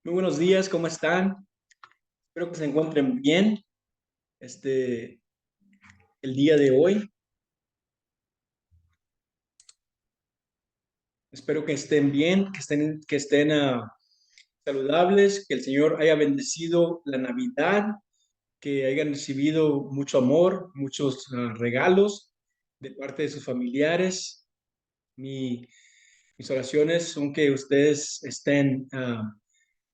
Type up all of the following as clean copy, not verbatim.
Muy buenos días, ¿cómo están? Espero que se encuentren bien este, el día de hoy. Espero que estén bien, que estén saludables, que el Señor haya bendecido la Navidad, que hayan recibido mucho amor, muchos regalos de parte de sus familiares. Mi- Mis oraciones son que ustedes estén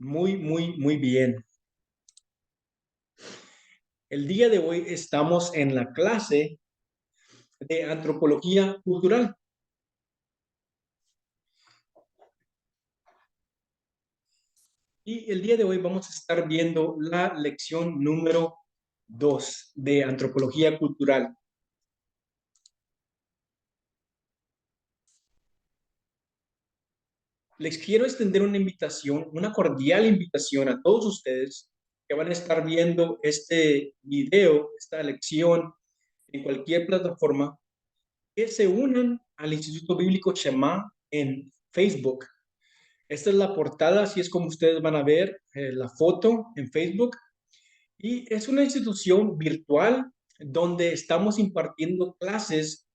muy, muy, muy bien. El día de hoy estamos en la clase de antropología cultural. Y el día de hoy vamos a estar viendo la lección número 2 de antropología cultural. Les quiero extender una invitación, una cordial invitación a todos ustedes que van a estar viendo este video, esta lección en cualquier plataforma, que se unan al Instituto Bíblico Shema en Facebook. Esta es la portada, así es como ustedes van a ver la foto en Facebook. Y es una institución virtual donde estamos impartiendo clases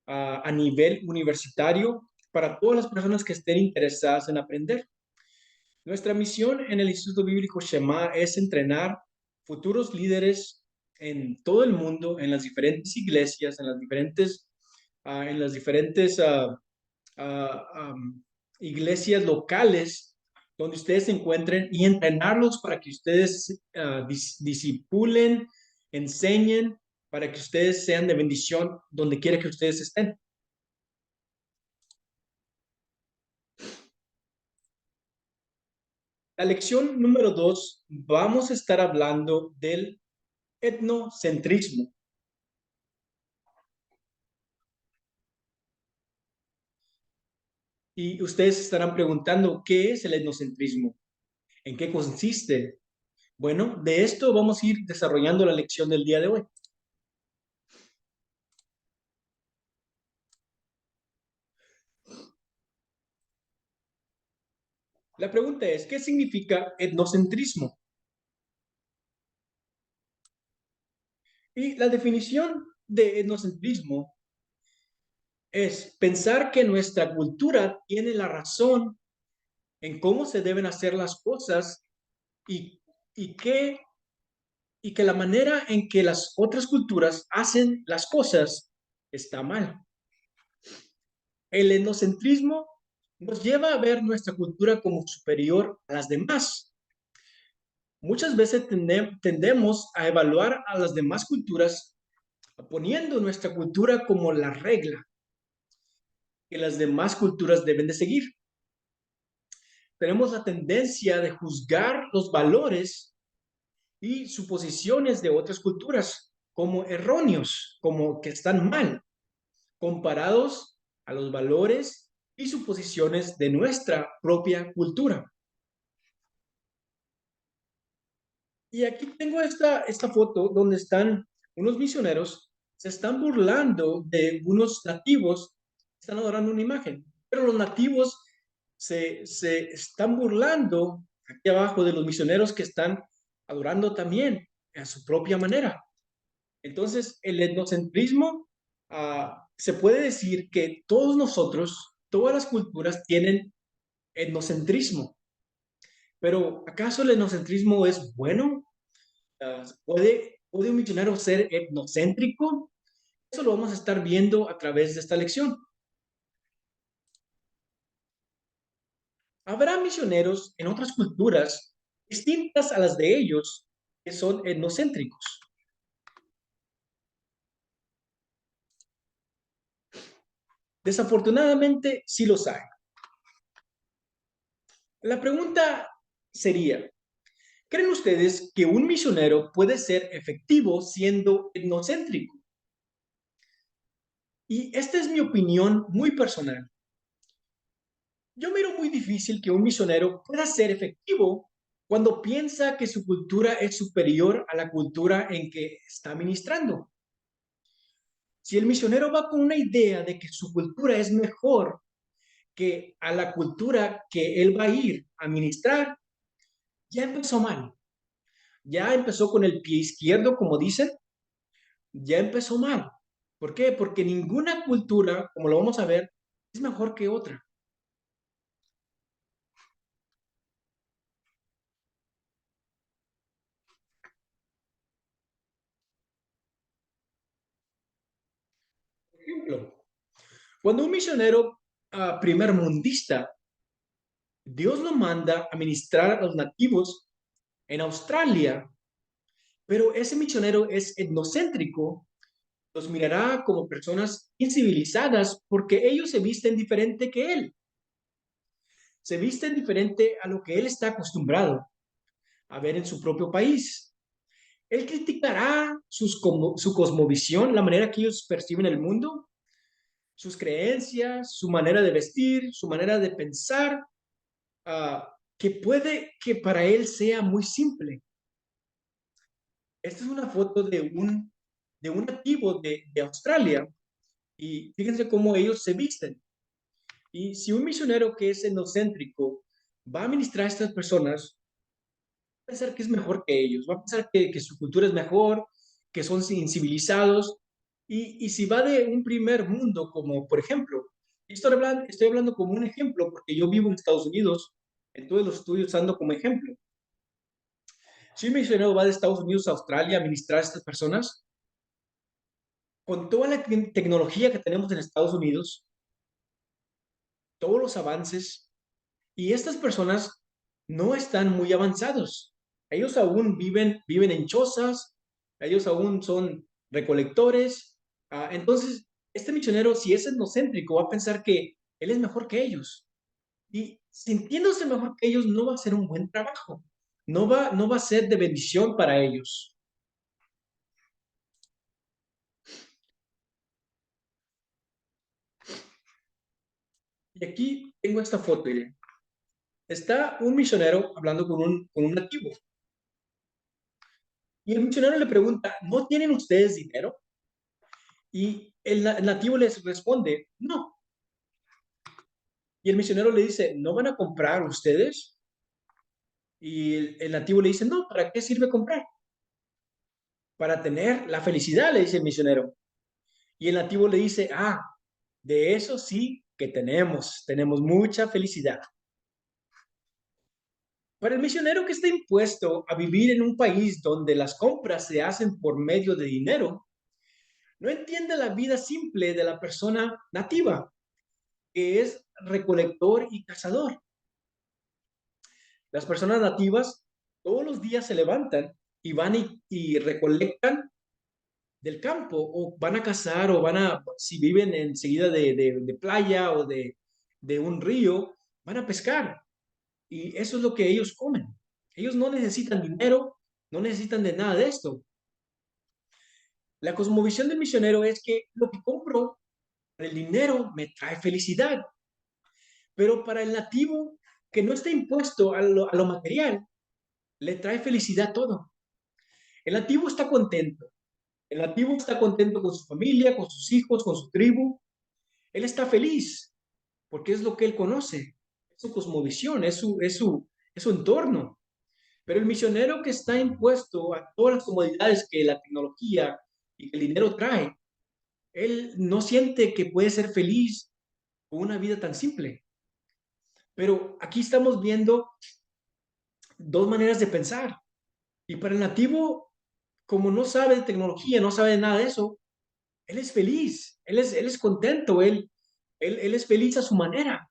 a nivel universitario para todas las personas que estén interesadas en aprender. Nuestra misión en el Instituto Bíblico Shema es entrenar futuros líderes en todo el mundo, en las diferentes iglesias, en las diferentes iglesias locales donde ustedes se encuentren y entrenarlos para que ustedes disipulen, enseñen, para que ustedes sean de bendición donde quiera que ustedes estén. La lección número 2, vamos a estar hablando del etnocentrismo. Y ustedes estarán preguntando, ¿qué es el etnocentrismo? ¿En qué consiste? Bueno, de esto vamos a ir desarrollando la lección del día de hoy. La pregunta es, ¿qué significa etnocentrismo? Y la definición de etnocentrismo es pensar que nuestra cultura tiene la razón en cómo se deben hacer las cosas y, y, que, y que la manera en que las otras culturas hacen las cosas está mal. El etnocentrismo nos lleva a ver nuestra cultura como superior a las demás. Muchas veces tendemos a evaluar a las demás culturas poniendo nuestra cultura como la regla que las demás culturas deben de seguir. Tenemos la tendencia de juzgar los valores y suposiciones de otras culturas como erróneos, como que están mal, comparados a los valores y suposiciones de nuestra propia cultura. Y aquí tengo esta foto donde están unos misioneros, se están burlando de unos nativos, están adorando una imagen, pero los nativos se están burlando aquí abajo de los misioneros que están adorando también a su propia manera. Entonces, el etnocentrismo, se puede decir que todos nosotros, todas las culturas tienen etnocentrismo, pero ¿acaso el etnocentrismo es bueno? ¿Puede un misionero ser etnocéntrico? Eso lo vamos a estar viendo a través de esta lección. Habrá misioneros en otras culturas distintas a las de ellos que son etnocéntricos. Desafortunadamente, sí los hay. La pregunta sería, ¿creen ustedes que un misionero puede ser efectivo siendo etnocéntrico? Y esta es mi opinión muy personal. Yo miro muy difícil que un misionero pueda ser efectivo cuando piensa que su cultura es superior a la cultura en que está ministrando. Si el misionero va con una idea de que su cultura es mejor que a la cultura que él va a ir a ministrar, ya empezó mal. Ya empezó con el pie izquierdo, como dicen, ya empezó mal. ¿Por qué? Porque ninguna cultura, como lo vamos a ver, es mejor que otra. Por ejemplo, cuando un misionero primermundista, Dios lo manda a ministrar a los nativos en Australia, pero ese misionero es etnocéntrico, los mirará como personas incivilizadas porque ellos se visten diferente que él, se visten diferente a lo que él está acostumbrado a ver en su propio país. Él criticará su cosmovisión, la manera que ellos perciben el mundo, sus creencias, su manera de vestir, su manera de pensar, que puede que para él sea muy simple. Esta es una foto de un nativo de Australia y fíjense cómo ellos se visten. Y si un misionero que es etnocéntrico va a ministrar a estas personas, va a pensar que es mejor que ellos, va a pensar que su cultura es mejor, que son incivilizados. Y si va de un primer mundo, como por ejemplo, estoy hablando como un ejemplo, porque yo vivo en Estados Unidos, entonces lo estoy usando como ejemplo. Si un misionero va de Estados Unidos a Australia a ministrar a estas personas, con toda la tecnología que tenemos en Estados Unidos, todos los avances, y estas personas no están muy avanzados. Ellos aún viven en chozas, ellos aún son recolectores. Entonces, este misionero, si es etnocéntrico, va a pensar que él es mejor que ellos. Y sintiéndose mejor que ellos, no va a hacer un buen trabajo. No va a ser de bendición para ellos. Y aquí tengo esta foto, miren. Está un misionero hablando con un nativo. Y el misionero le pregunta, ¿no tienen ustedes dinero? Y el nativo les responde, no. Y el misionero le dice, ¿no van a comprar ustedes? Y el nativo le dice, no, ¿para qué sirve comprar? Para tener la felicidad, le dice el misionero. Y el nativo le dice, de eso sí que tenemos mucha felicidad. Para el misionero que está impuesto a vivir en un país donde las compras se hacen por medio de dinero, no entiende la vida simple de la persona nativa, que es recolector y cazador. Las personas nativas todos los días se levantan y van y recolectan del campo o van a cazar o si viven enseguida de playa o de un río, van a pescar. Y eso es lo que ellos comen. Ellos no necesitan dinero, no necesitan de nada de esto. La cosmovisión del misionero es que lo que compro, el dinero me trae felicidad, pero para el nativo que no está impuesto a lo material, le trae felicidad todo. El nativo está contento. El nativo está contento con su familia, con sus hijos, con su tribu. Él está feliz porque es lo que él conoce. Es su cosmovisión, es su entorno. Pero el misionero que está impuesto a todas las comodidades que la tecnología y el dinero trae, él no siente que puede ser feliz con una vida tan simple. Pero aquí estamos viendo dos maneras de pensar. Y para el nativo, como no sabe de tecnología, no sabe de nada de eso, él es feliz, él es contento, él es feliz a su manera.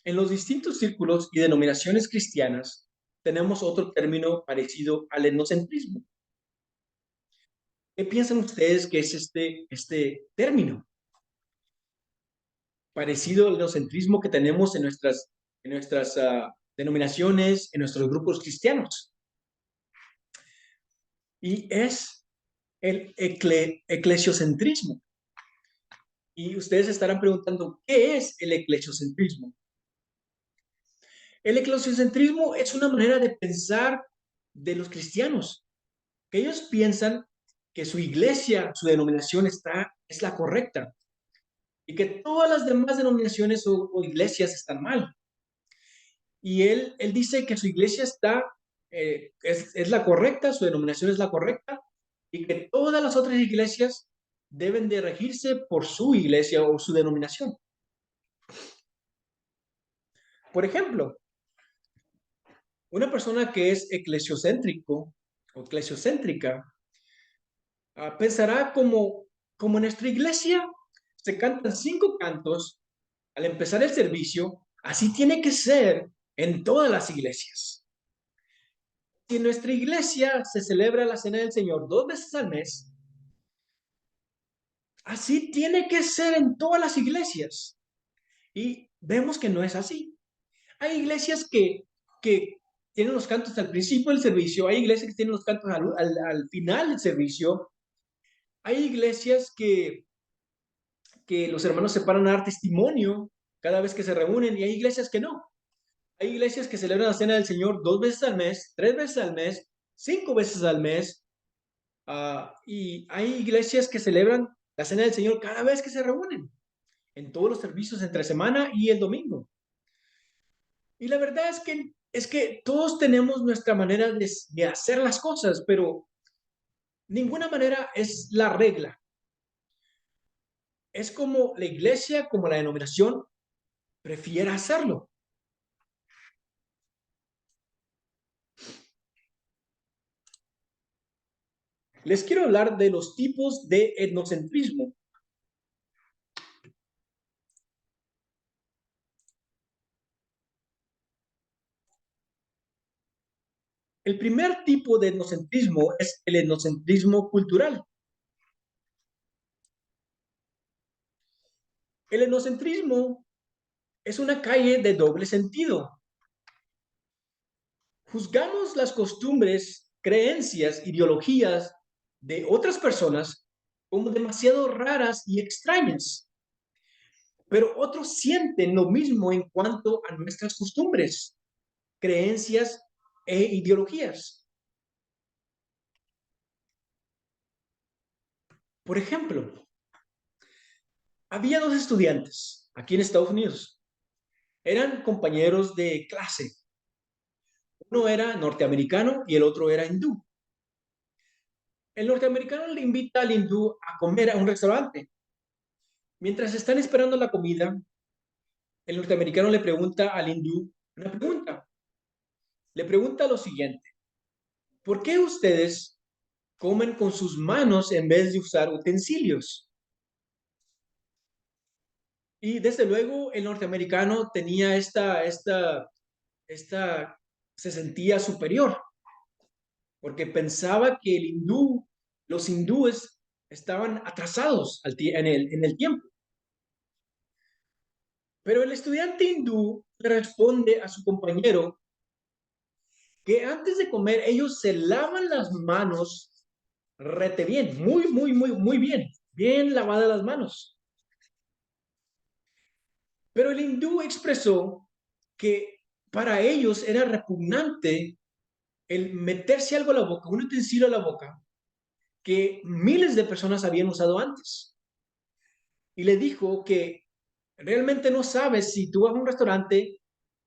En los distintos círculos y denominaciones cristianas tenemos otro término parecido al etnocentrismo. ¿Qué piensan ustedes que es este término? Parecido al etnocentrismo que tenemos en nuestras denominaciones, en nuestros grupos cristianos. Y es el eclesiocentrismo. Y ustedes estarán preguntando, ¿qué es el eclesiocentrismo? El eclesiocentrismo es una manera de pensar de los cristianos, que ellos piensan que su iglesia, su denominación es la correcta y que todas las demás denominaciones o iglesias están mal. Y él dice que su iglesia es la correcta, su denominación es la correcta y que todas las otras iglesias deben de regirse por su iglesia o su denominación. Por ejemplo, una persona que es eclesiocéntrico o eclesiocéntrica pensará como en nuestra iglesia se cantan 5 cantos al empezar el servicio, así tiene que ser en todas las iglesias. Si en nuestra iglesia se celebra la Cena del Señor 2 veces al mes, así tiene que ser en todas las iglesias. Y vemos que no es así. Hay iglesias que tienen los cantos al principio del servicio, hay iglesias que tienen los cantos al final del servicio, hay iglesias que los hermanos se paran a dar testimonio cada vez que se reúnen y hay iglesias que no. Hay iglesias que celebran la Cena del Señor 2 veces al mes, 3 veces al mes, 5 veces al mes, y hay iglesias que celebran la Cena del Señor cada vez que se reúnen, en todos los servicios entre semana y el domingo. Y la verdad es que todos tenemos nuestra manera de hacer las cosas, pero ninguna manera es la regla. Es como la iglesia, como la denominación, prefiera hacerlo. Les quiero hablar de los tipos de etnocentrismo. El primer tipo de etnocentrismo es el etnocentrismo cultural. El etnocentrismo es una calle de doble sentido. Juzgamos las costumbres, creencias, ideologías de otras personas como demasiado raras y extrañas, pero otros sienten lo mismo en cuanto a nuestras costumbres, creencias e ideologías. Por ejemplo, había 2 estudiantes aquí en Estados Unidos. Eran compañeros de clase. Uno era norteamericano y el otro era hindú. El norteamericano le invita al hindú a comer a un restaurante. Mientras están esperando la comida, el norteamericano le pregunta al hindú una pregunta. Le pregunta lo siguiente: ¿por qué ustedes comen con sus manos en vez de usar utensilios? Y desde luego el norteamericano tenía se sentía superior, porque pensaba que los hindúes estaban atrasados en el tiempo. Pero el estudiante hindú le responde a su compañero que antes de comer ellos se lavan las manos rete bien, muy, muy, muy, muy bien, bien lavadas las manos. Pero el hindú expresó que para ellos era repugnante el meterse algo a la boca, un utensilio a la boca, que miles de personas habían usado antes. Y le dijo que realmente no sabes si tú vas a un restaurante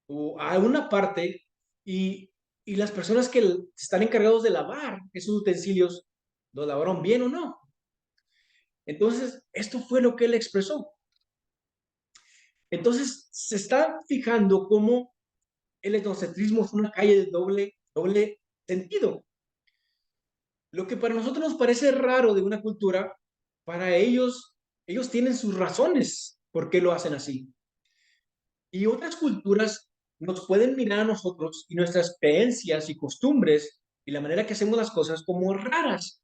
o a una parte y las personas que están encargados de lavar esos utensilios, ¿los lavaron bien o no? Entonces, esto fue lo que él expresó. Entonces, se está fijando cómo el etnocentrismo es una calle de doble sentido. Lo que para nosotros nos parece raro de una cultura, para ellos tienen sus razones por qué lo hacen así. Y otras culturas nos pueden mirar a nosotros y nuestras creencias y costumbres y la manera que hacemos las cosas como raras,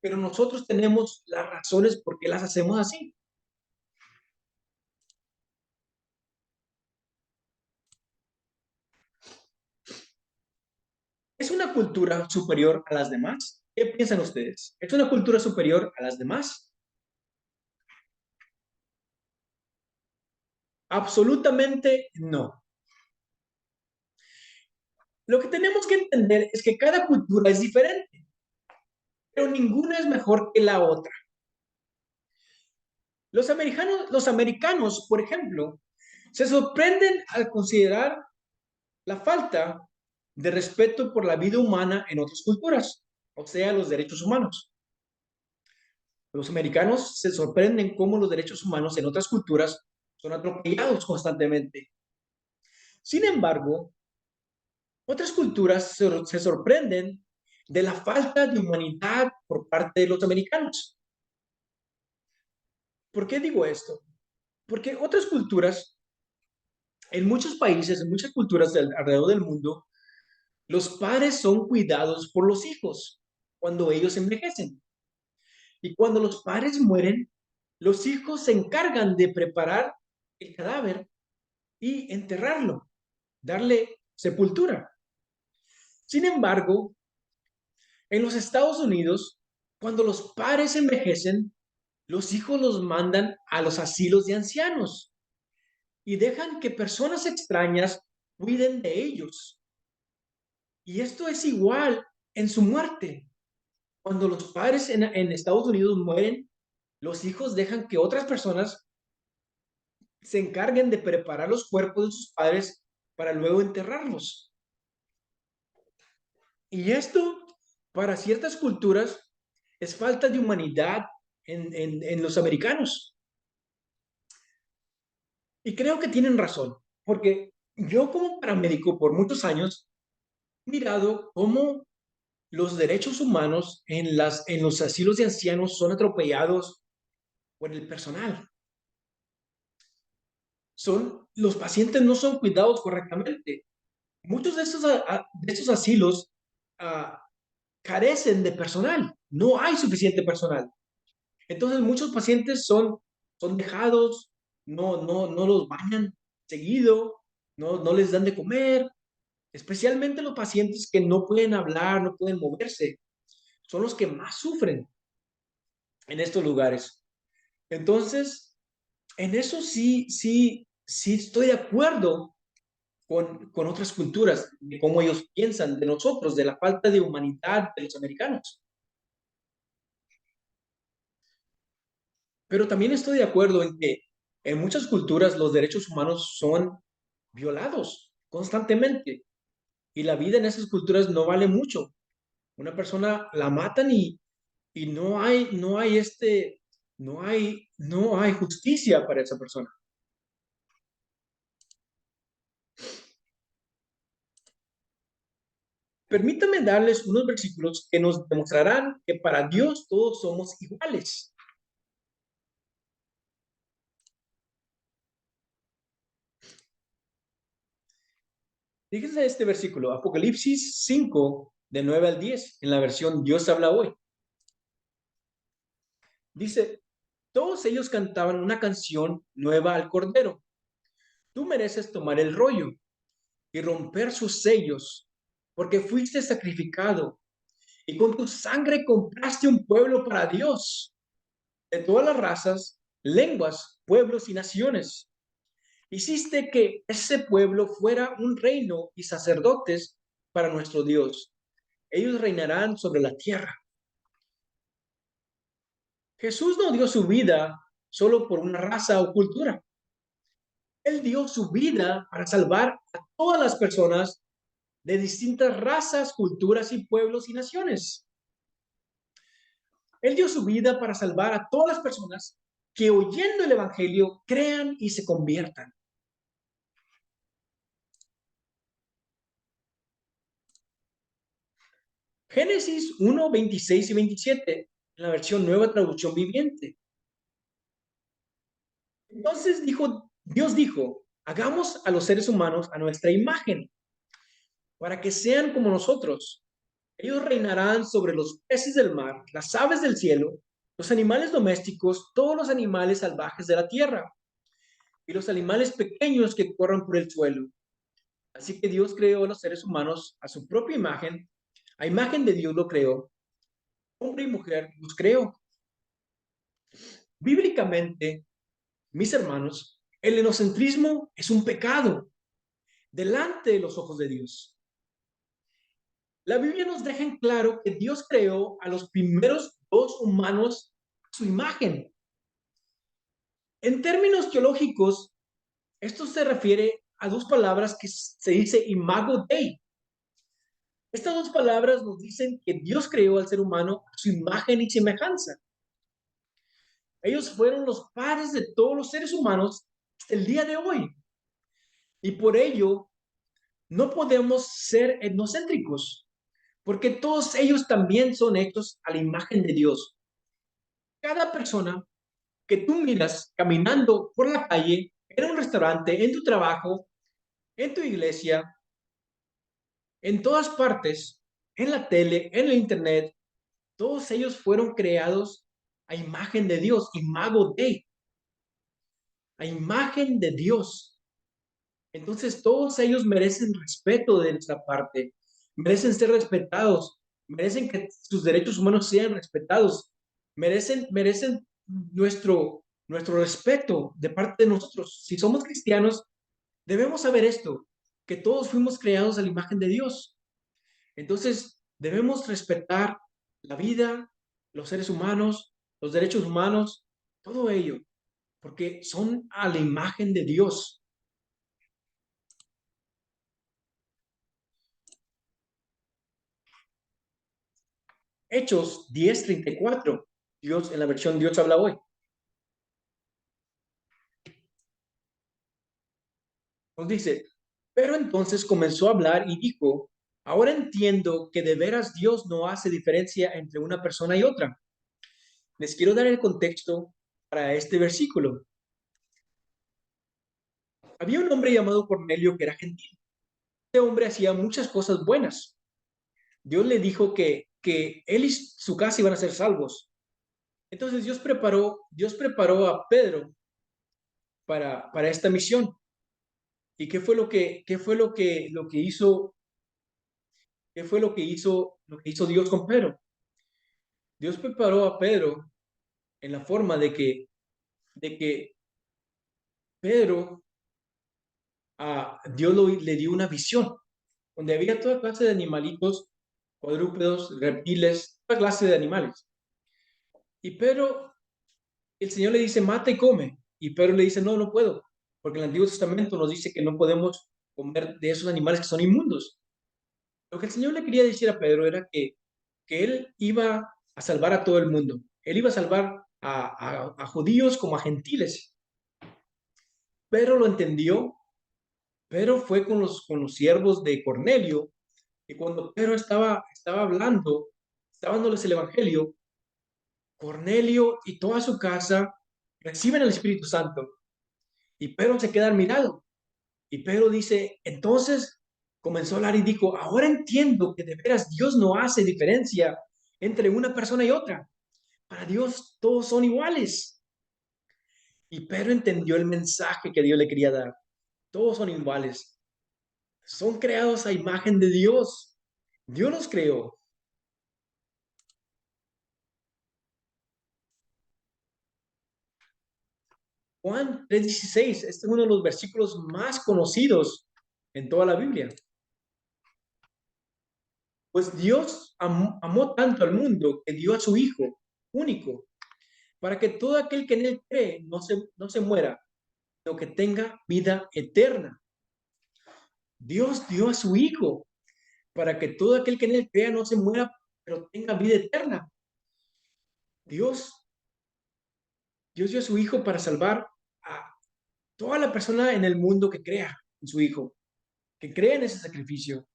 pero nosotros tenemos las razones por qué las hacemos así. ¿Es una cultura superior a las demás? ¿Qué piensan ustedes? ¿Es una cultura superior a las demás? Absolutamente no. Lo que tenemos que entender es que cada cultura es diferente. pero ninguna es mejor que la otra. Los americanos, por ejemplo, se sorprenden al considerar la falta de respeto por la vida humana en otras culturas, o sea, los derechos humanos. Los americanos se sorprenden cómo los derechos humanos en otras culturas son atropellados constantemente. Sin embargo, otras culturas se sorprenden de la falta de humanidad por parte de los americanos. ¿Por qué digo esto? Porque otras culturas, en muchos países, en muchas culturas alrededor del mundo, los padres son cuidados por los hijos cuando ellos envejecen. Y cuando los padres mueren, los hijos se encargan de preparar el cadáver y enterrarlo, darle sepultura. Sin embargo, en los Estados Unidos, cuando los padres envejecen, los hijos los mandan a los asilos de ancianos y dejan que personas extrañas cuiden de ellos. Y esto es igual en su muerte. Cuando los padres en Estados Unidos mueren, los hijos dejan que otras personas se encarguen de preparar los cuerpos de sus padres para luego enterrarlos. Y esto, para ciertas culturas, es falta de humanidad en los americanos. Y creo que tienen razón, porque yo como paramédico por muchos años he mirado cómo los derechos humanos en los asilos de ancianos son atropellados por el personal. Los pacientes no son cuidados correctamente. Muchos de estos asilos ah, carecen de personal. No hay suficiente personal. Entonces, muchos pacientes son dejados, no los bañan seguido, no les dan de comer, especialmente los pacientes que no pueden hablar, no pueden moverse. Son los que más sufren en estos lugares. Entonces, en eso sí estoy de acuerdo con otras culturas, de cómo ellos piensan de nosotros, de la falta de humanidad de los americanos. Pero también estoy de acuerdo en que en muchas culturas los derechos humanos son violados constantemente y la vida en esas culturas no vale mucho. Una persona la matan y no hay justicia para esa persona. Permítame darles unos versículos que nos demostrarán que para Dios todos somos iguales. Fíjense este versículo, Apocalipsis 5, de 9 al 10, en la versión Dios habla hoy. Dice, todos ellos cantaban una canción nueva al Cordero. Tú mereces tomar el rollo y romper sus sellos, porque fuiste sacrificado y con tu sangre compraste un pueblo para Dios, de todas las razas, lenguas, pueblos y naciones. Hiciste que ese pueblo fuera un reino y sacerdotes para nuestro Dios. Ellos reinarán sobre la tierra. Jesús no dio su vida solo por una raza o cultura. Él dio su vida para salvar a todas las personas de distintas razas, culturas y pueblos y naciones. Él dio su vida para salvar a todas las personas que oyendo el Evangelio crean y se conviertan. Génesis 1, 26 y 27, en la versión Nueva Traducción Viviente. Entonces Dios dijo, hagamos a los seres humanos a nuestra imagen, para que sean como nosotros. Ellos reinarán sobre los peces del mar, las aves del cielo, los animales domésticos, todos los animales salvajes de la tierra y los animales pequeños que corren por el suelo. Así que Dios creó a los seres humanos a su propia imagen. A imagen de Dios lo creó. Hombre y mujer los creó. Bíblicamente, mis hermanos, el enocentrismo es un pecado delante de los ojos de Dios. La Biblia nos deja en claro que Dios creó a los primeros dos humanos a su imagen. En términos teológicos, esto se refiere a dos palabras que se dice imago Dei. Estas dos palabras nos dicen que Dios creó al ser humano a su imagen y semejanza. Ellos fueron los padres de todos los seres humanos hasta el día de hoy. Y por ello, no podemos ser etnocéntricos, porque todos ellos también son hechos a la imagen de Dios. Cada persona que tú miras caminando por la calle, en un restaurante, en tu trabajo, en tu iglesia, en todas partes, en la tele, en el internet, todos ellos fueron creados a imagen de Dios, imago Dei, a imagen de Dios. Entonces todos ellos merecen respeto de nuestra parte, merecen ser respetados, merecen que sus derechos humanos sean respetados, merecen nuestro respeto de parte de nosotros. Si somos cristianos, debemos saber esto, que todos fuimos creados a la imagen de Dios. Entonces, debemos respetar la vida, los seres humanos, los derechos humanos, todo ello, porque son a la imagen de Dios. Hechos 10:34, Dios en la versión Dios habla hoy, nos dice, pero entonces comenzó a hablar y dijo, ahora entiendo que de veras Dios no hace diferencia entre una persona y otra. Les quiero dar el contexto para este versículo. Había un hombre llamado Cornelio que era gentil. Este hombre hacía muchas cosas buenas. Dios le dijo que él y su casa iban a ser salvos. Entonces Dios preparó a Pedro para esta misión. ¿Y qué fue lo que hizo? ¿Qué fue lo que hizo Dios con Pedro? Dios preparó a Pedro en la forma de que Pedro, Dios le dio una visión, donde había toda clase de animalitos, cuadrúpedos, reptiles, toda clase de animales. Y Pedro, el Señor le dice, mata y come. Y Pedro le dice, no, no puedo, porque el Antiguo Testamento nos dice que no podemos comer de esos animales que son inmundos. Lo que el Señor le quería decir a Pedro era que él iba a salvar a todo el mundo. Él iba a salvar a judíos como a gentiles. Pedro lo entendió. Pedro fue con los siervos de Cornelio, y cuando Pedro estaba hablando, estaba dándoles el evangelio, Cornelio y toda su casa reciben el Espíritu Santo. Y Pedro se queda admirado. Y Pedro dice, entonces comenzó a hablar y dijo, ahora entiendo que de veras Dios no hace diferencia entre una persona y otra. Para Dios todos son iguales. Y Pedro entendió el mensaje que Dios le quería dar. Todos son iguales. Son creados a imagen de Dios. Dios los creó. Juan 3:16, este es uno de los versículos más conocidos en toda la Biblia. Pues Dios amó tanto al mundo que dio a su Hijo único, para que todo aquel que en él cree no se muera, sino que tenga vida eterna. Dios dio a su Hijo para que todo aquel que en él crea no se muera, pero tenga vida eterna. Dios, Dios dio a su Hijo para salvar a toda la persona en el mundo que crea en su Hijo, que crea en ese sacrificio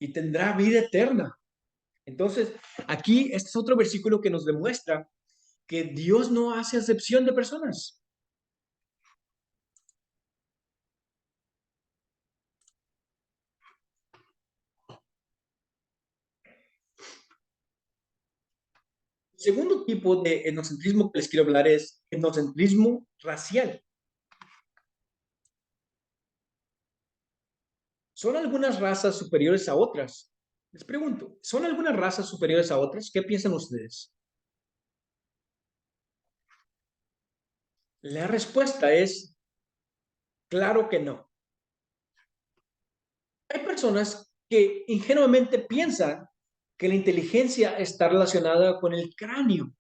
y tendrá vida eterna. Entonces, aquí este es otro versículo que nos demuestra que Dios no hace acepción de personas. El segundo tipo de etnocentrismo que les quiero hablar es etnocentrismo racial. ¿Son algunas razas superiores a otras? Les pregunto, ¿son algunas razas superiores a otras? ¿Qué piensan ustedes? La respuesta es claro que no. Hay personas que ingenuamente piensan que la inteligencia está relacionada con el cráneo.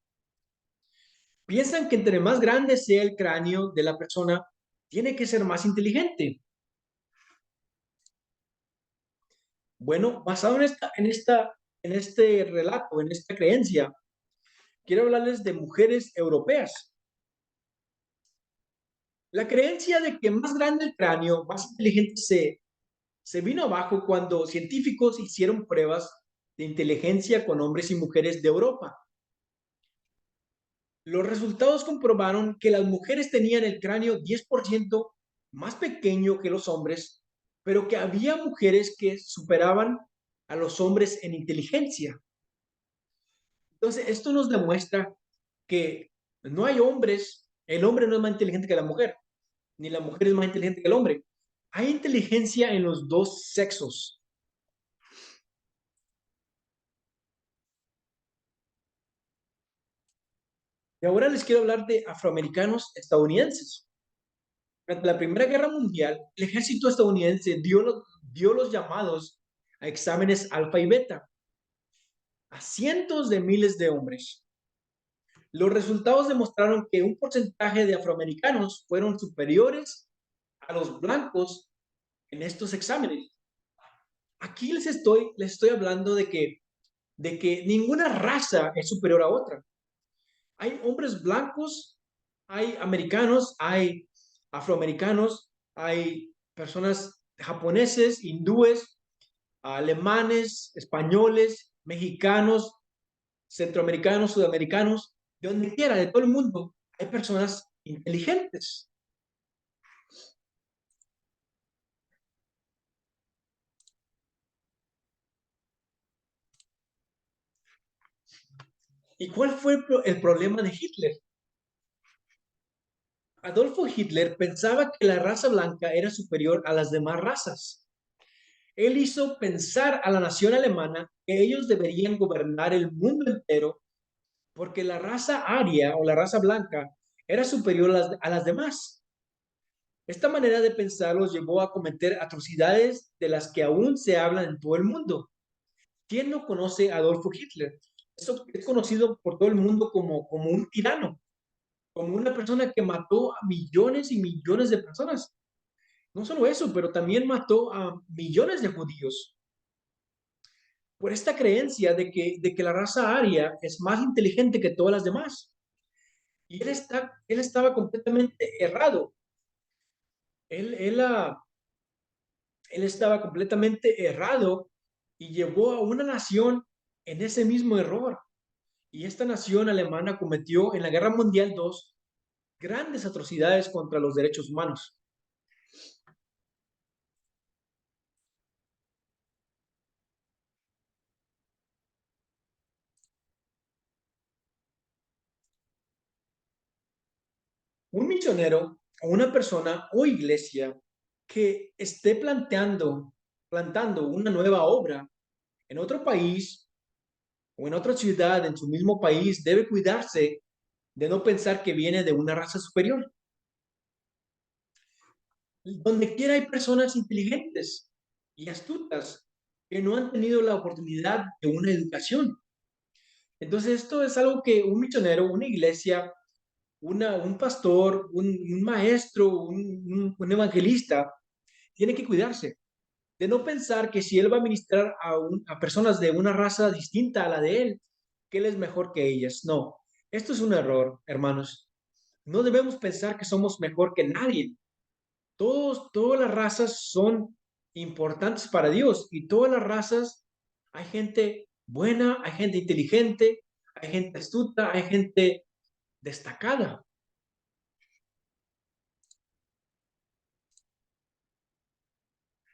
Piensan que entre más grande sea el cráneo de la persona, tiene que ser más inteligente. Bueno, basado en este relato, en esta creencia, quiero hablarles de mujeres europeas. La creencia de que más grande el cráneo, más inteligente se vino abajo cuando científicos hicieron pruebas de inteligencia con hombres y mujeres de Europa. Los resultados comprobaron que las mujeres tenían el cráneo 10% más pequeño que los hombres, pero que había mujeres que superaban a los hombres en inteligencia. Entonces, esto nos demuestra que no hay hombres, el hombre no es más inteligente que la mujer, ni la mujer es más inteligente que el hombre. Hay inteligencia en los dos sexos. Y ahora les quiero hablar de afroamericanos estadounidenses. Durante la Primera Guerra Mundial, el ejército estadounidense dio los llamados a exámenes alfa y beta a cientos de miles de hombres. Los resultados demostraron que un porcentaje de afroamericanos fueron superiores a los blancos en estos exámenes. Aquí les estoy hablando de que ninguna raza es superior a otra. Hay hombres blancos, hay americanos, hay afroamericanos, hay personas japoneses, hindúes, alemanes, españoles, mexicanos, centroamericanos, sudamericanos, de donde quiera, de todo el mundo, hay personas inteligentes. ¿Y cuál fue el problema de Hitler? Adolfo Hitler pensaba que la raza blanca era superior a las demás razas. Él hizo pensar a la nación alemana que ellos deberían gobernar el mundo entero porque la raza aria o la raza blanca era superior a las demás. Esta manera de pensar los llevó a cometer atrocidades de las que aún se hablan en todo el mundo. ¿Quién no conoce a Adolfo Hitler? Eso es conocido por todo el mundo como un tirano, como una persona que mató a millones y millones de personas. No solo eso, pero también mató a millones de judíos por esta creencia de que la raza aria es más inteligente que todas las demás. Y él estaba completamente errado. Él, él, ah, él estaba completamente errado y llevó a una nación en ese mismo error. Y esta nación alemana cometió en la Guerra Mundial II grandes atrocidades contra los derechos humanos. Un misionero o una persona o iglesia que esté plantando una nueva obra en otro país o en otra ciudad en su mismo país debe cuidarse de no pensar que viene de una raza superior. Donde quiera hay personas inteligentes y astutas que no han tenido la oportunidad de una educación. Entonces, esto es algo que un misionero, una iglesia, un pastor, un maestro, un evangelista tiene que cuidarse de no pensar que si él va a ministrar a personas de una raza distinta a la de él, que él es mejor que ellas. No, esto es un error, hermanos. No debemos pensar que somos mejor que nadie. Todas las razas son importantes para Dios y todas las razas, hay gente buena, hay gente inteligente, hay gente astuta, hay gente destacada.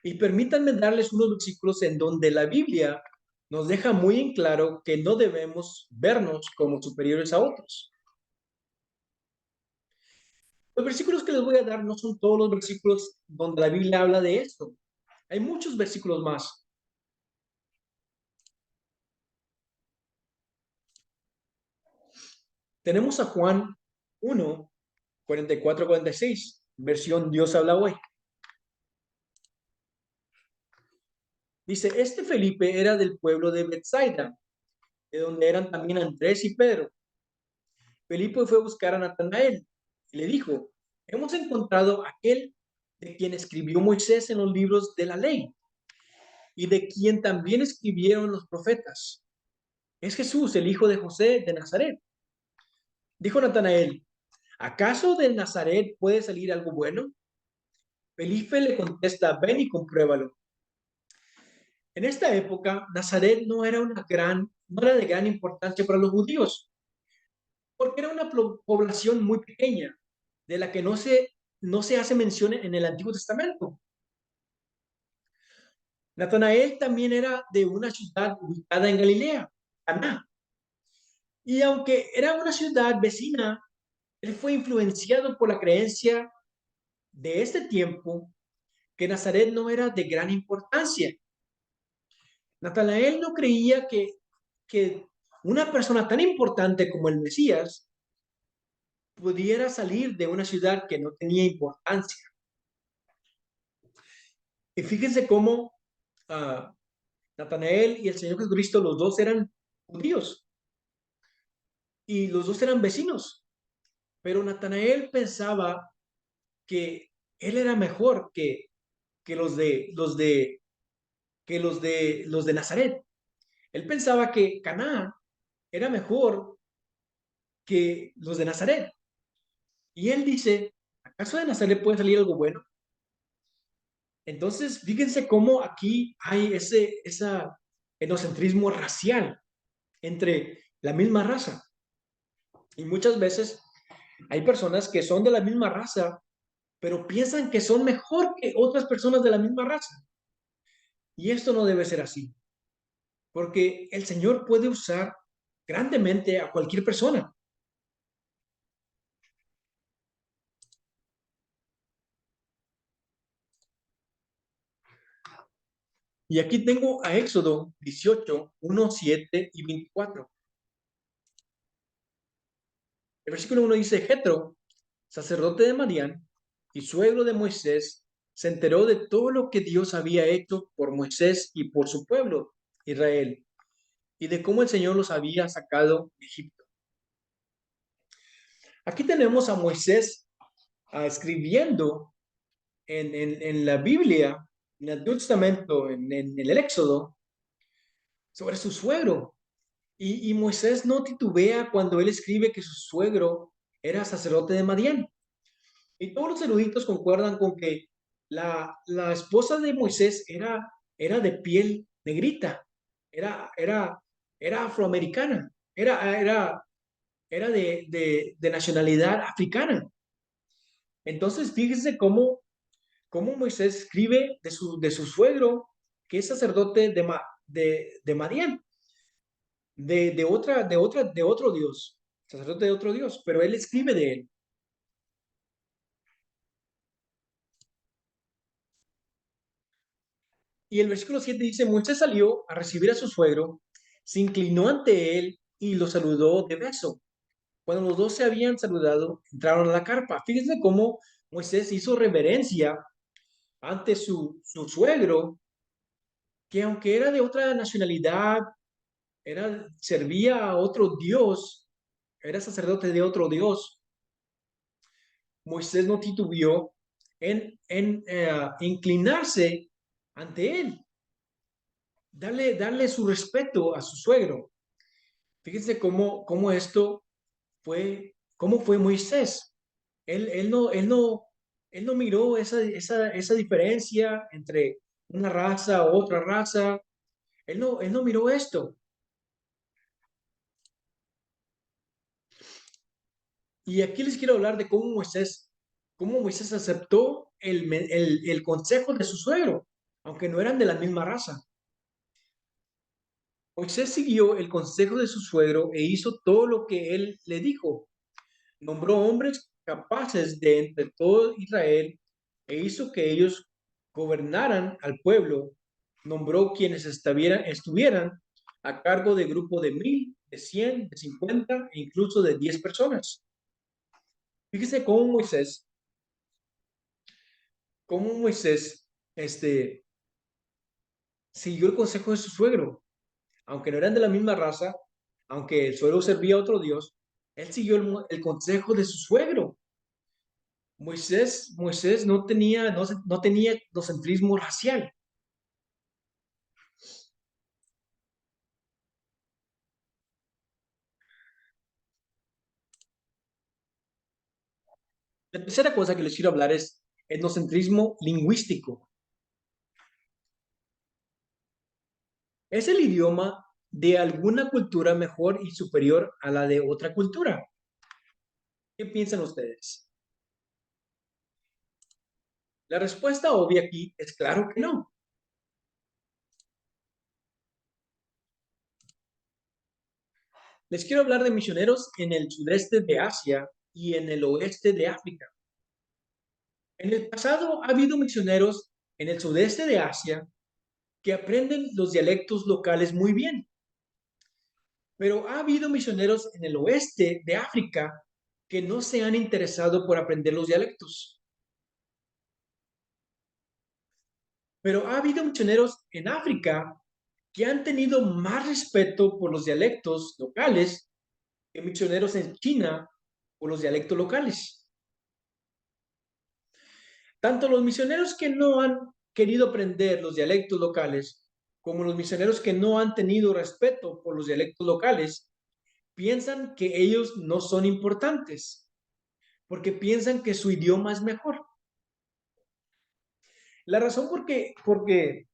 Y permítanme darles unos versículos en donde la Biblia nos deja muy en claro que no debemos vernos como superiores a otros. Los versículos que les voy a dar no son todos los versículos donde la Biblia habla de esto. Hay muchos versículos más. Tenemos a Juan 1, 44, 46, versión Dios habla hoy. Dice, este Felipe era del pueblo de Bethsaida, de donde eran también Andrés y Pedro. Felipe fue a buscar a Natanael y le dijo, hemos encontrado a aquel de quien escribió Moisés en los libros de la ley y de quien también escribieron los profetas. Es Jesús, el hijo de José de Nazaret. Dijo Natanael, ¿acaso de Nazaret puede salir algo bueno? Felipe le contesta, ven y compruébalo. En esta época, Nazaret no era de gran importancia para los judíos, porque era una población muy pequeña, de la que no se hace mención en el Antiguo Testamento. Natanael también era de una ciudad ubicada en Galilea, Caná. Y aunque era una ciudad vecina, él fue influenciado por la creencia de este tiempo que Nazaret no era de gran importancia. Natanael no creía que una persona tan importante como el Mesías pudiera salir de una ciudad que no tenía importancia. Y fíjense cómo uh, Natanael y el Señor Jesucristo, los dos eran judíos y los dos eran vecinos, pero Natanael pensaba que él era mejor que los de Nazaret. Él pensaba que Caná era mejor que los de Nazaret. Y él dice, ¿acaso de Nazaret puede salir algo bueno? Entonces, fíjense cómo aquí hay esa etnocentrismo racial entre la misma raza. Y muchas veces hay personas que son de la misma raza, pero piensan que son mejor que otras personas de la misma raza. Y esto no debe ser así, porque el Señor puede usar grandemente a cualquier persona. Y aquí tengo a Éxodo 18, 1, 7 y 24. El versículo 1 dice, Jetro, sacerdote de Madián y suegro de Moisés, se enteró de todo lo que Dios había hecho por Moisés y por su pueblo, Israel, y de cómo el Señor los había sacado de Egipto. Aquí tenemos a Moisés escribiendo en la Biblia, en el Antiguo Testamento, en el Éxodo, sobre su suegro. Y Moisés no titubea cuando él escribe que su suegro era sacerdote de Madián. Y todos los eruditos concuerdan con que la esposa de Moisés era de piel negrita, era, era, era afroamericana, era de nacionalidad africana. Entonces, fíjense cómo Moisés escribe de su suegro, que es sacerdote de Madián, de otro Dios, sacerdote de otro Dios, pero él escribe de él. Y el versículo 7 dice, Moisés salió a recibir a su suegro, se inclinó ante él y lo saludó de beso. Cuando los dos se habían saludado, entraron a la carpa. Fíjense cómo Moisés hizo reverencia ante su suegro, que aunque era de otra nacionalidad, servía a otro Dios, era sacerdote de otro Dios, Moisés no titubeó en inclinarse ante él, darle su respeto a su suegro. Fíjense cómo esto cómo fue Moisés. Él no miró esa diferencia entre una raza u otra raza. Él no miró esto. Y aquí les quiero hablar de cómo Moisés aceptó el consejo de su suegro, aunque no eran de la misma raza. Moisés siguió el consejo de su suegro e hizo todo lo que él le dijo. Nombró hombres capaces de entre todo Israel e hizo que ellos gobernaran al pueblo. Nombró quienes estuvieran a cargo de grupo de 1,000, de 100, de 50 e incluso de 10 personas. Fíjese cómo Moisés, este, siguió el consejo de su suegro, aunque no eran de la misma raza, aunque el suegro servía a otro Dios, él siguió el consejo de su suegro. Moisés no tenía egocentrismo racial. La tercera cosa que les quiero hablar es etnocentrismo lingüístico. ¿Es el idioma de alguna cultura mejor y superior a la de otra cultura? ¿Qué piensan ustedes? La respuesta obvia aquí es claro que no. Les quiero hablar de misioneros en el sudeste de Asia y en el oeste de África. En el pasado ha habido misioneros en el sudeste de Asia que aprenden los dialectos locales muy bien, pero ha habido misioneros en el oeste de África que no se han interesado por aprender los dialectos. Pero ha habido misioneros en África que han tenido más respeto por los dialectos locales que misioneros en China por los dialectos locales. Tanto los misioneros que no han querido aprender los dialectos locales como los misioneros que no han tenido respeto por los dialectos locales piensan que ellos no son importantes porque piensan que su idioma es mejor. La razón porque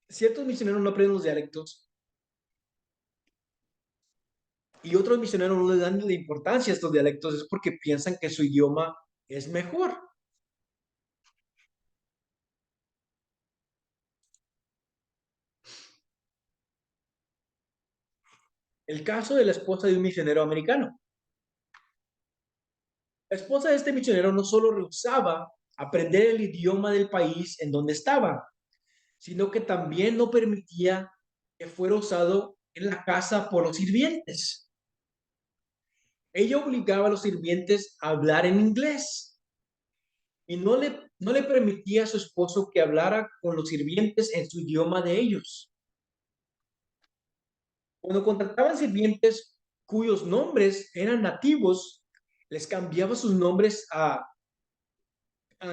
ciertos misioneros no aprenden los dialectos y otros misioneros no le dan de importancia a estos dialectos es porque piensan que su idioma es mejor. El caso de la esposa de un misionero americano. La esposa de este misionero no solo rehusaba aprender el idioma del país en donde estaba, sino que también no permitía que fuera usado en la casa por los sirvientes. Ella obligaba a los sirvientes a hablar en inglés y no le permitía a su esposo que hablara con los sirvientes en su idioma de ellos. Cuando contrataban sirvientes cuyos nombres eran nativos, les cambiaba sus nombres a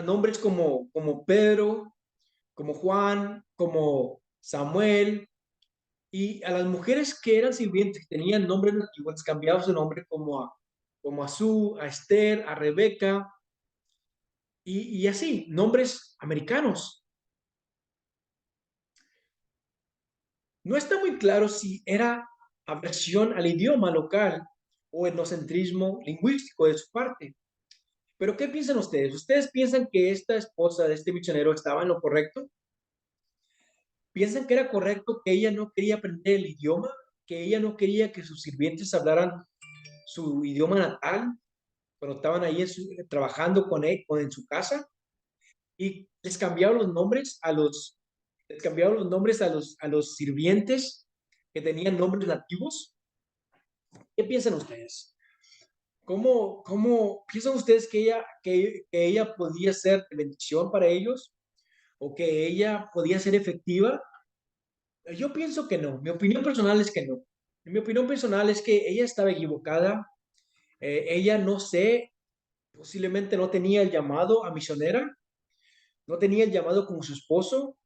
nombres como Pedro, como Juan, como Samuel, y a las mujeres que eran sirvientes, que tenían nombres nativos, les cambiaba su nombre como a Sue, a Esther, a Rebeca, y así, nombres americanos. No está muy claro si era aversión al idioma local o etnocentrismo lingüístico de su parte. Pero ¿qué piensan ustedes? ¿Ustedes piensan que esta esposa de este misionero estaba en lo correcto? ¿Piensan que era correcto que ella no quería aprender el idioma? ¿Que ella no quería que sus sirvientes hablaran su idioma natal cuando estaban ahí trabajando con él o en su casa? Y les cambiaba los nombres les cambiaba los nombres a los sirvientes que tenían nombres nativos. ¿Qué piensan ustedes? ¿Cómo piensan ustedes que ella podía ser de bendición para ellos o que ella podía ser efectiva? Yo pienso que no. Mi opinión personal es que no. Mi opinión personal es que ella estaba equivocada. Ella no sé, posiblemente no tenía el llamado a misionera, no tenía el llamado como su esposo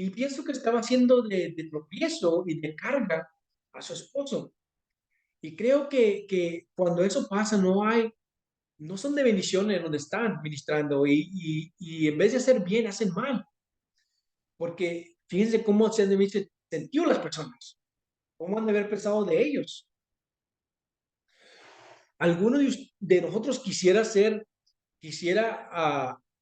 y pienso que estaba haciendo de tropiezo y de carga a su esposo. Y creo que cuando eso pasa no son de bendiciones donde están ministrando y en vez de hacer bien, hacen mal. Porque fíjense cómo se han de haber sentido las personas, cómo han de haber pensado de ellos. ¿Alguno de nosotros quisiera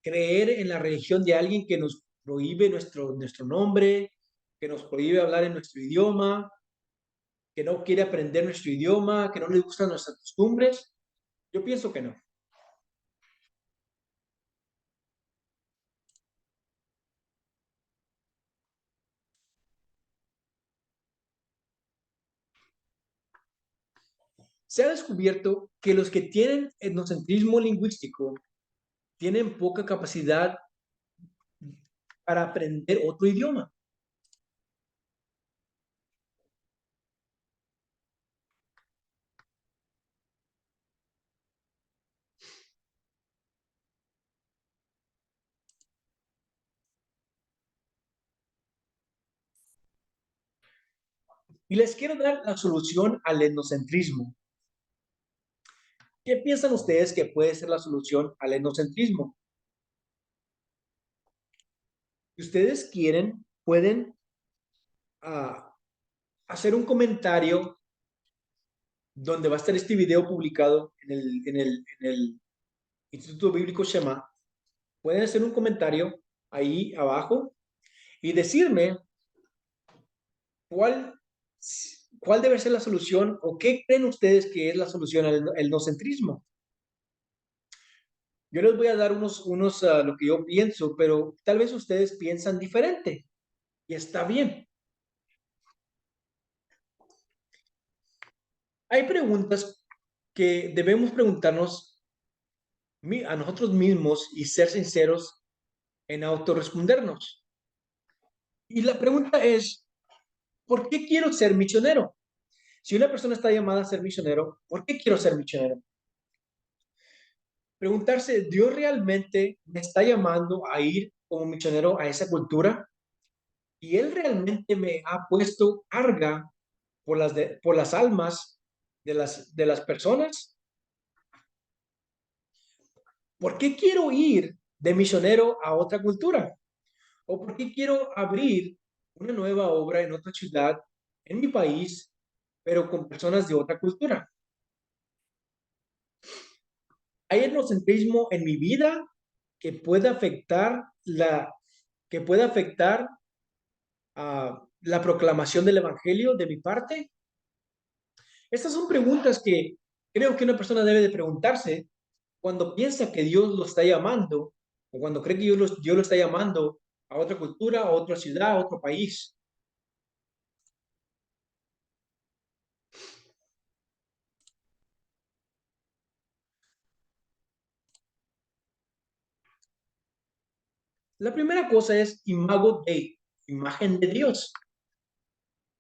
creer en la religión de alguien que nos prohíbe nuestro nombre, que nos prohíbe hablar en nuestro idioma, que no quiere aprender nuestro idioma, que no le gustan nuestras costumbres? Yo pienso que no. Se ha descubierto que los que tienen etnocentrismo lingüístico tienen poca capacidad para aprender otro idioma. Y les quiero dar la solución al etnocentrismo. ¿Qué piensan ustedes que puede ser la solución al etnocentrismo? Si ustedes quieren, pueden hacer un comentario donde va a estar este video publicado en el Instituto Bíblico Shema. Pueden hacer un comentario ahí abajo y decirme cuál, cuál debe ser la solución o qué creen ustedes que es la solución al etnocentrismo. Yo les voy a dar lo que yo pienso, pero tal vez ustedes piensan diferente y está bien. Hay preguntas que debemos preguntarnos a nosotros mismos y ser sinceros en autorrespondernos. Y la pregunta es, ¿por qué quiero ser misionero? Si una persona está llamada a ser misionero, ¿por qué quiero ser misionero? Preguntarse, ¿Dios realmente me está llamando a ir como misionero a esa cultura? ¿Y Él realmente me ha puesto carga por las almas de las personas? ¿Por qué quiero ir de misionero a otra cultura? ¿O por qué quiero abrir una nueva obra en otra ciudad, en mi país, pero con personas de otra cultura? ¿Hay etnocentrismo en mi vida que pueda afectar que pueda afectar la proclamación del evangelio de mi parte? Estas son preguntas que creo que una persona debe de preguntarse cuando piensa que Dios lo está llamando o cuando cree que Dios lo está llamando a otra cultura, a otra ciudad, a otro país. La primera cosa es imago Dei, imagen de Dios.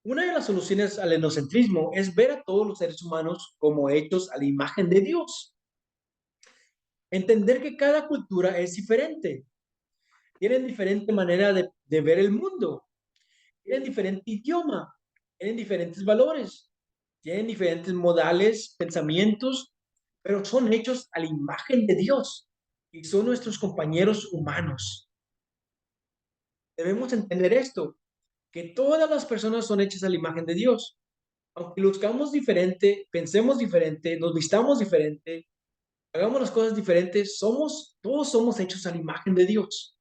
Una de las soluciones al etnocentrismo es ver a todos los seres humanos como hechos a la imagen de Dios. Entender que cada cultura es diferente, tienen diferente manera de ver el mundo, tienen diferente idioma, tienen diferentes valores, tienen diferentes modales, pensamientos, pero son hechos a la imagen de Dios y son nuestros compañeros humanos. Debemos entender esto, que todas las personas son hechas a la imagen de Dios. Aunque luzcamos diferente, pensemos diferente, nos vistamos diferente, hagamos las cosas diferentes, todos somos hechos a la imagen de Dios.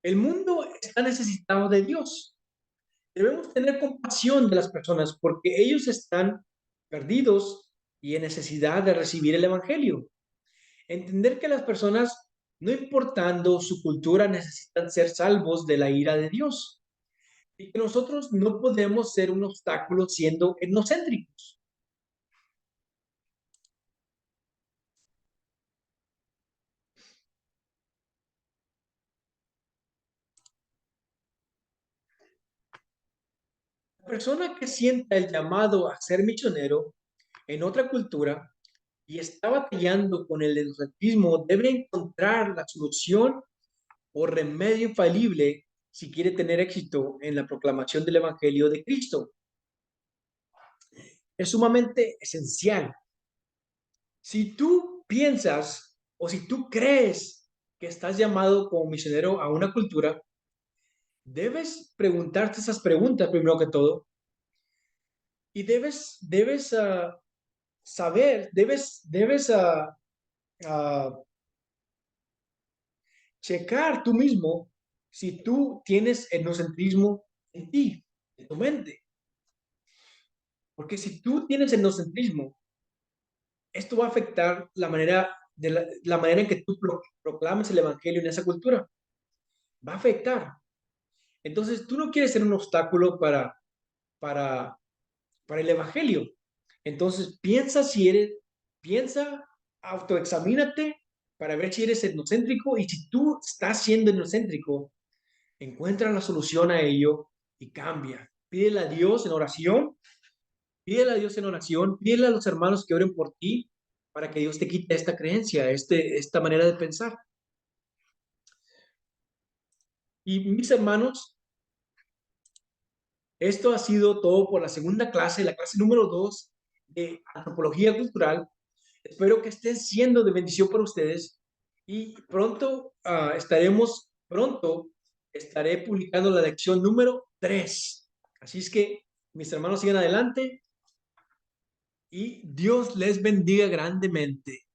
El mundo está necesitado de Dios. Debemos tener compasión de las personas porque ellos están perdidos y en necesidad de recibir el Evangelio. Entender que las personas, no importando su cultura, necesitan ser salvos de la ira de Dios y que nosotros no podemos ser un obstáculo siendo etnocéntricos. La persona que sienta el llamado a ser misionero en otra cultura y está batallando con el etnocentismo debe encontrar la solución o remedio infalible si quiere tener éxito en la proclamación del Evangelio de Cristo. Es sumamente esencial. Si tú piensas o si tú crees que estás llamado como misionero a una cultura, debes preguntarte esas preguntas primero que todo y debes saber, uh, checar tú mismo si tú tienes etnocentrismo en ti, en tu mente. Porque si tú tienes etnocentrismo, esto va a afectar la manera en que tú proclames el evangelio en esa cultura. Va a afectar. Entonces, tú no quieres ser un obstáculo para, para el evangelio. Entonces, piensa, autoexamínate para ver si eres etnocéntrico y si tú estás siendo etnocéntrico, encuentra la solución a ello y cambia. Pídele a Dios en oración, pídele a Dios en oración, pídele a los hermanos que oren por ti para que Dios te quite esta creencia, esta manera de pensar. Y mis hermanos, esto ha sido todo por la segunda clase, la clase número 2 de antropología cultural. Espero que esté siendo de bendición para ustedes y pronto estaré publicando la lección número 3. Así es que mis hermanos sigan adelante y Dios les bendiga grandemente.